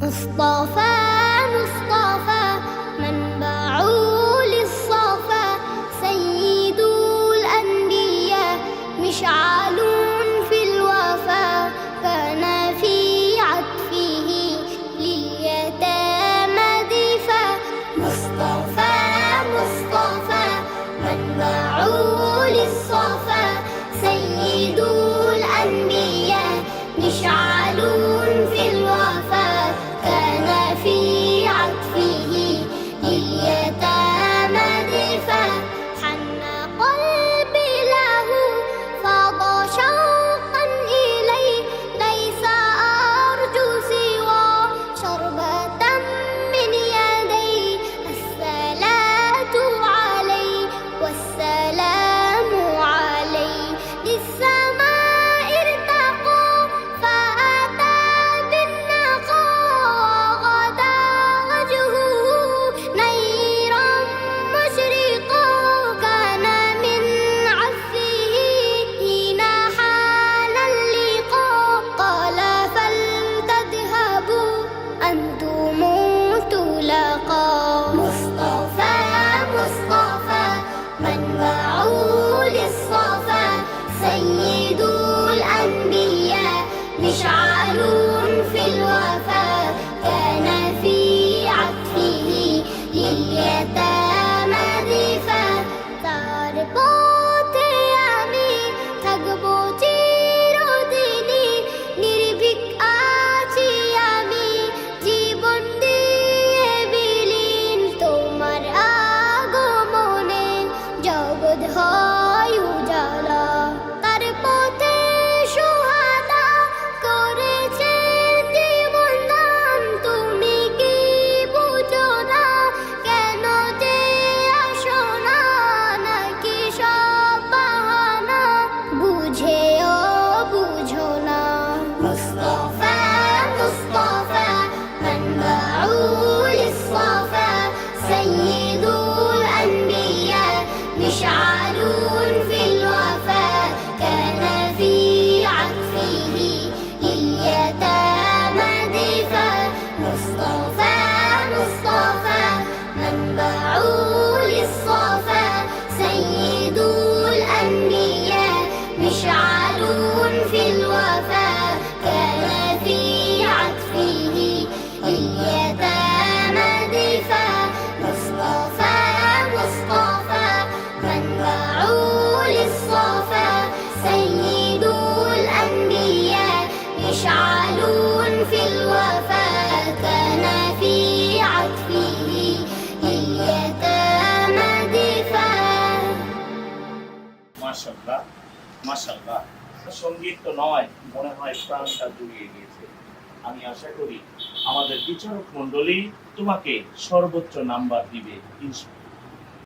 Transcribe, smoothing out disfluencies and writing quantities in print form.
مصطفى مصطفى منبع للصفا سيد الأنبياء مشعل في الوفا كان في عطفه لليتامى دفا مصطفى مصطفى منبع للصفا سيد الأنبياء مشعل في الوفا كان في عطفه لليتامى دفا حن قلبي له فاض شوقا إليه ليس أرجو سوى شربة من يديه الصلاة عليه والسلام عليه للسماء ارتقى فأتى بالنقاء غدا وجهه نيرا مشرقا كان من عفه حين حان اللقاء قال فلتذهبوا أنتم تلاقى مصطفى مصطفى منبع للصفا سيد الأنبياء مشعل في الوفا كان في عطفه لليتامى دفا তারপথে আমি থাকবো চিরদিনই নির্ভীক আছি আমি জীবন দিয়ে বিলীন তোমার আগমনে জগৎ হয় উজালা তার পথে সুহাদা করেছেন জীবন দান তুমি কি বুঝো না কেন যে আসো না নাকি সব বাহানা বুঝেও বুঝো না মুস্তাফা মুস্তাফা منبع للصفا سيد الأنبياء مشعل في الوفا كان في عطفه لليتامى دفا مصطفى مصطفى منبع للصفا سيد الأنبياء مشعل في الوفا كان في عطفه لليتامى دفا مصطفى مصطفى منبع للصفا سيد الأنبياء مشعل في الوفا كان في عطفه لليتامى دفا মাশাআল্লাহ মাশাআল্লাহ সঙ্গীত তো নয় মনে হয় প্রাণটা জুড়িয়ে গিয়েছে আমি আশা করি আমাদের বিচারক মণ্ডলী তোমাকে সর্বোচ্চ নাম্বার দিবে ইনশাআল্লাহ